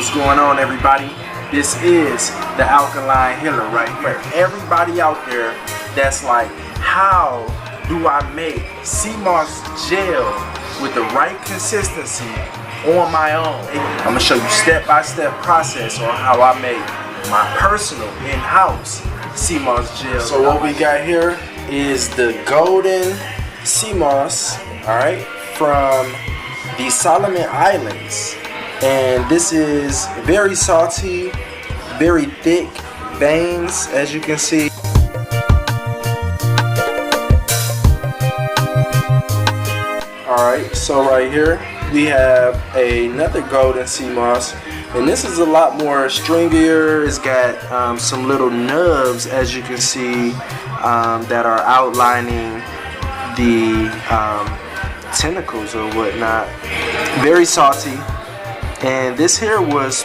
What's going on, everybody? This is the Alkaline Healer right here. Everybody out there that's like, how do I make sea moss gel with the right consistency on my own? I'm gonna show you step-by-step process on how I make my personal in-house sea moss gel. So what we got here is the golden sea moss, all right, from the Solomon Islands. And this is very salty, very thick veins, as you can see. Alright, so right here we have another golden sea moss, and this is a lot more stringier. It's got some little nubs, as you can see, that are outlining the tentacles or whatnot. Very salty. And this here was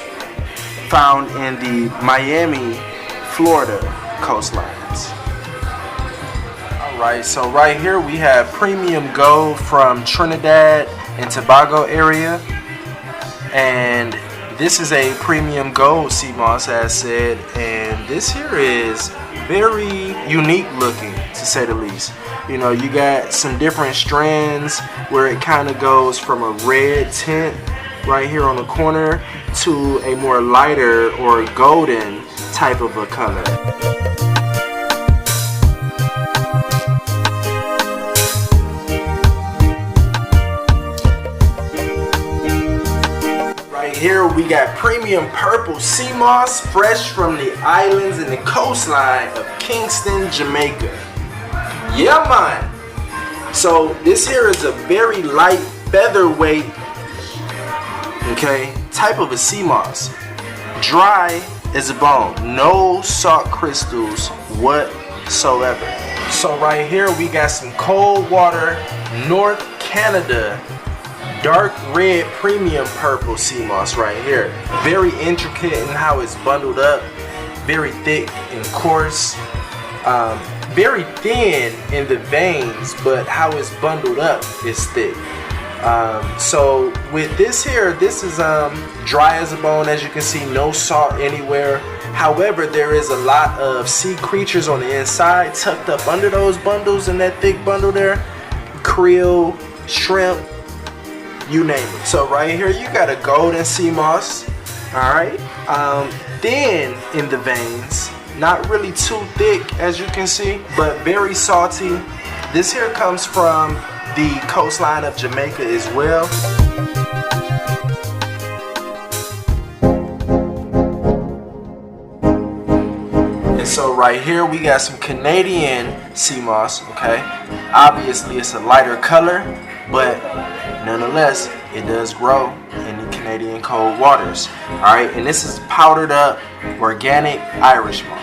found in the Miami, Florida coastlines. Alright, so right here we have premium gold from Trinidad and Tobago area. And this is a premium gold sea moss, as said. And this here is very unique looking, to say the least. You know, you got some different strands where it kind of goes from a red tint right here on the corner to a more lighter or golden type of a color. Right here we got premium purple sea moss, fresh from the islands and the coastline of Kingston, Jamaica. Yeah, man. So this here is a very light featherweight, okay, type of a sea moss. Dry as a bone, no salt crystals whatsoever. So right here we got some cold water North Canada dark red premium purple sea moss right here. Very intricate in how it's bundled up, very thick and coarse, very thin in the veins, but how it's bundled up is thick. So with this here, this is dry as a bone, as you can see, no salt anywhere. However, there is a lot of sea creatures on the inside tucked up under those bundles, in that thick bundle there. Krill, shrimp, you name it. So right here you got a golden sea moss, alright, thin in the veins, not really too thick, as you can see, but very salty. This here comes from the coastline of Jamaica as well. And so right here we got some Canadian sea moss, okay? Obviously it's a lighter color, but nonetheless it does grow in the Canadian cold waters. Alright, and this is powdered up organic Irish moss.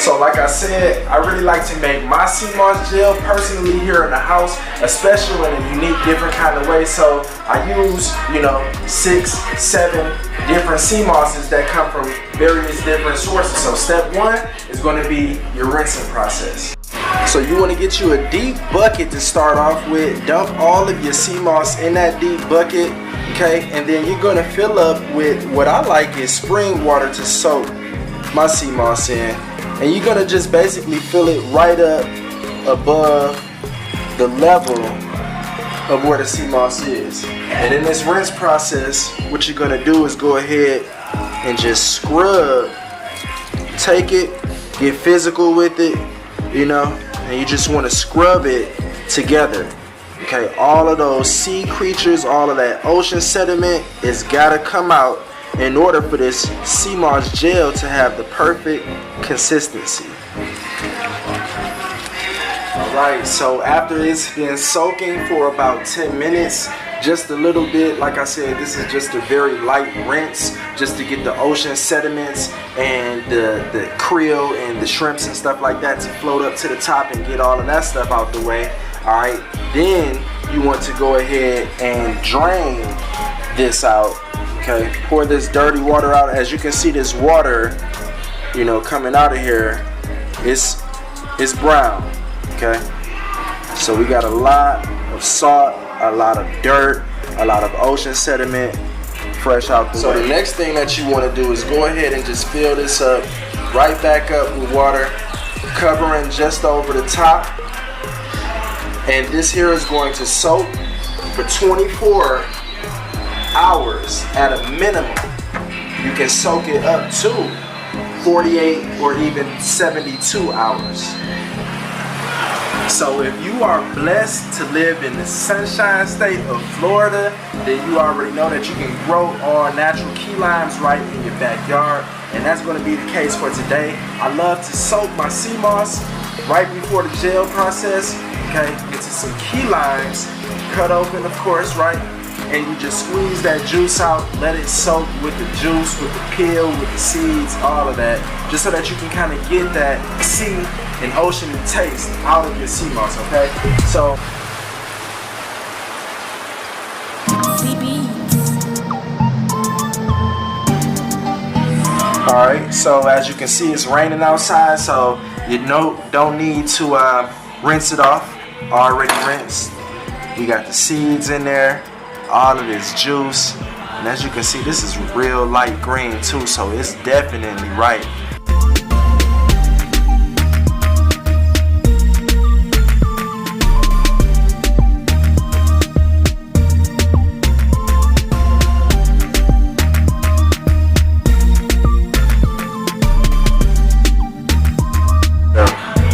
So like I said, I really like to make my sea moss gel personally here in the house, especially in a unique, different kind of way. So I use, 6, 7 different sea mosses that come from various different sources. So step 1 is going to be your rinsing process. So you want to get you a deep bucket to start off with. Dump all of your sea moss in that deep bucket, okay? And then you're going to fill up with what I like is spring water to soak my sea moss in. And you're gonna just basically fill it right up above the level of where the sea moss is. And in this rinse process, what you're gonna do is go ahead and just scrub. Take it, get physical with it, and you just wanna scrub it together. Okay, all of those sea creatures, all of that ocean sediment, it's gotta come out in order for this sea moss gel to have the perfect consistency. Alright, so after it's been soaking for about 10 minutes, just a little bit, like I said, this is just a very light rinse, just to get the ocean sediments and the krill and the shrimps and stuff like that to float up to the top and get all of that stuff out the way. Alright, then you want to go ahead and drain this out. Okay, pour this dirty water out. As you can see, this water, coming out of here, it's brown. Okay, so we got a lot of salt, a lot of dirt, a lot of ocean sediment fresh out the way. So the next thing that you want to do is go ahead and just fill this up right back up with water, covering just over the top. And this here is going to soak for 24 hours at a minimum. You can soak it up to 48 or even 72 hours. So if you are blessed to live in the sunshine state of Florida, then you already know that you can grow all natural key limes right in your backyard. And that's going to be the case for today. I love to soak my sea moss right before the gel process, okay, into some key limes, cut open of course, right? And you just squeeze that juice out, let it soak with the juice, with the peel, with the seeds, all of that, just so that you can kind of get that sea and oceany taste out of your sea moss, okay? So, alright, so as you can see, it's raining outside, so you don't need to rinse it off. Already rinsed. We got the seeds in there, all of this juice, and as you can see, this is real light green too, so it's definitely right.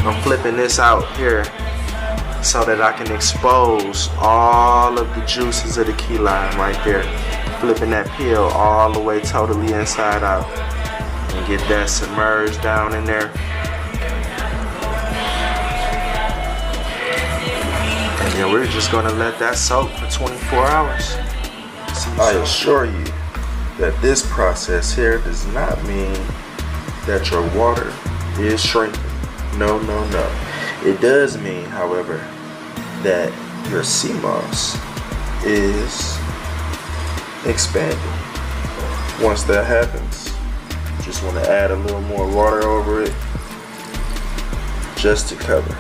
I'm flipping this out here so that I can expose all of the juices of the key lime right there. Flipping that peel all the way totally inside out and get that submerged down in there. And then we're just gonna let that soak for 24 hours. I assure you that this process here does not mean that your water is shrinking. No, no, no. It does mean, however, that your sea moss is expanding. Once that happens, you just want to add a little more water over it just to cover.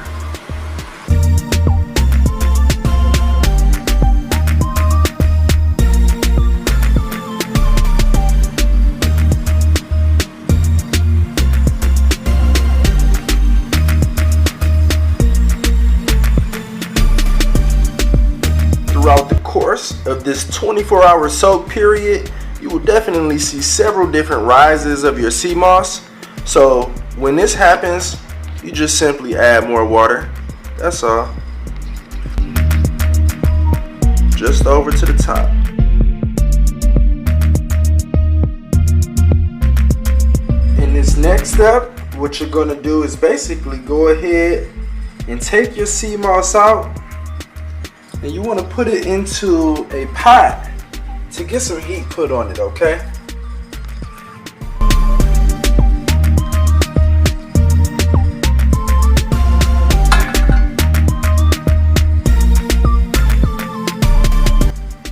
Throughout the course of this 24-hour soak period, you will definitely see several different rises of your sea moss. So when this happens, you just simply add more water. That's all. Just over to the top. In this next step, what you're going to do is basically go ahead and take your sea moss out, and you want to put it into a pot to get some heat put on it, okay?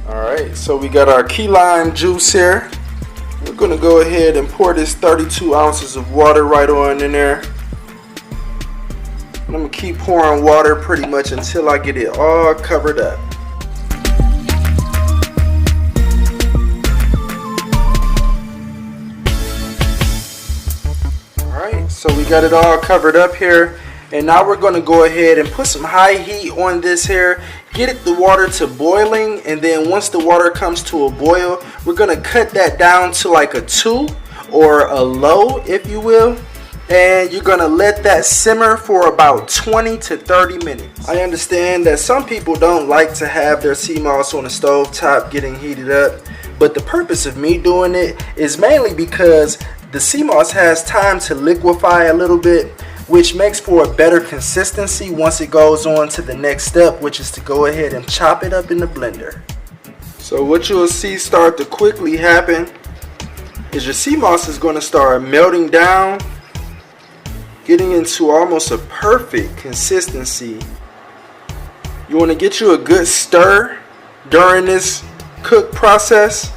Alright, so we got our key lime juice here. We're going to go ahead and pour this 32 ounces of water right on in there. I'm going to keep pouring water pretty much until I get it all covered up. Alright, so we got it all covered up here. And now we're going to go ahead and put some high heat on this here. Get the water to boiling, and then once the water comes to a boil, we're going to cut that down to like a 2 or a low, if you will. And you're going to let that simmer for about 20 to 30 minutes. I understand that some people don't like to have their sea moss on the stove top getting heated up, but the purpose of me doing it is mainly because the sea moss has time to liquefy a little bit, which makes for a better consistency once it goes on to the next step, which is to go ahead and chop it up in the blender. So what you'll see start to quickly happen is your sea moss is going to start melting down, getting into almost a perfect consistency. You want to get you a good stir during this cook process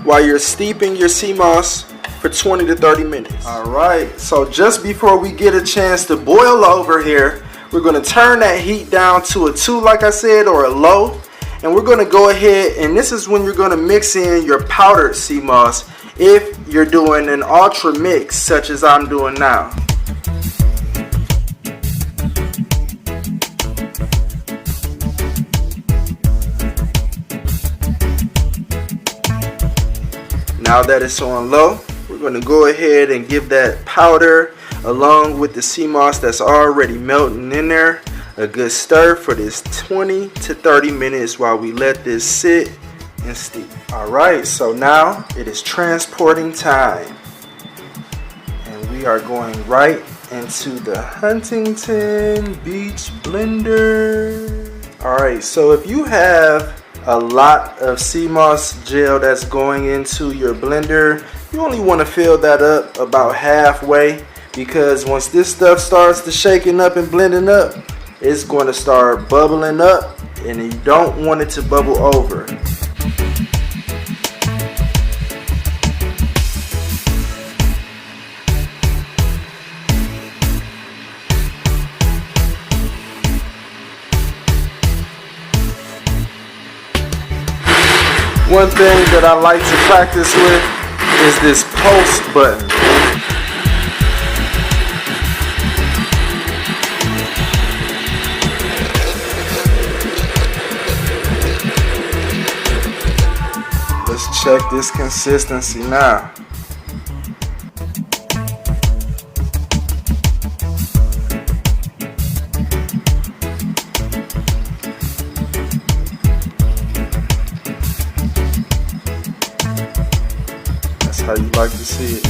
while you're steeping your sea moss for 20 to 30 minutes. Alright, so just before we get a chance to boil over here, we're going to turn that heat down to a 2 like I said, or a low, And we're going to go ahead, and this is when you're going to mix in your powdered sea moss if you're doing an ultra mix such as I'm doing now. Now that it's on low, we're going to go ahead and give that powder along with the sea moss that's already melting in there a good stir for this 20 to 30 minutes while we let this sit and steep. Alright, so now it is transporting time. And we are going right into the Huntington Beach blender. Alright, so if you have a lot of sea moss gel that's going into your blender, you only want to fill that up about halfway, because once this stuff starts to shaking up and blending up, it's going to start bubbling up, and you don't want it to bubble over. One thing that I like to practice with is this pulse button. Let's check this consistency now. How you like to see it.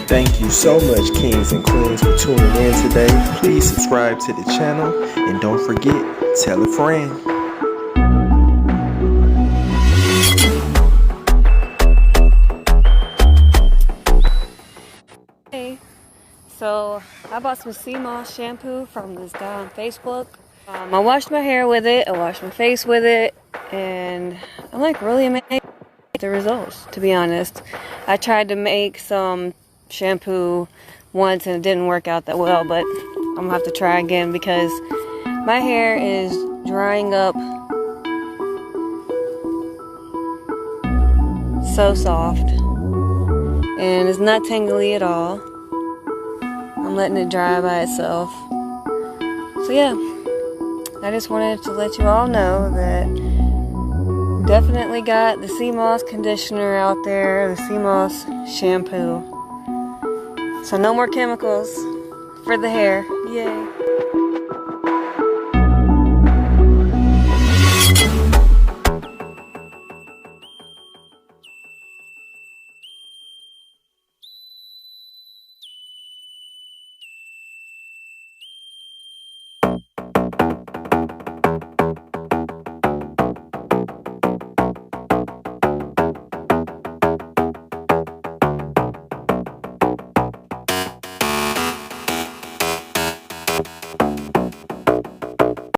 Thank you so much, kings and queens, for tuning in today. Please subscribe to the channel, and don't forget, tell a friend. Hey, so I bought some sea moss shampoo from this guy on Facebook. I washed my hair with it, I washed my face with it, and I'm like really amazed at the results, to be honest. I tried to make some shampoo once and it didn't work out that well, but I'm gonna have to try again because my hair is drying up so soft and it's not tangly at all. I'm letting it dry by itself. So yeah, I just wanted to let you all know that definitely got the sea moss conditioner out there, the sea moss shampoo. So no more chemicals for the hair. Yay.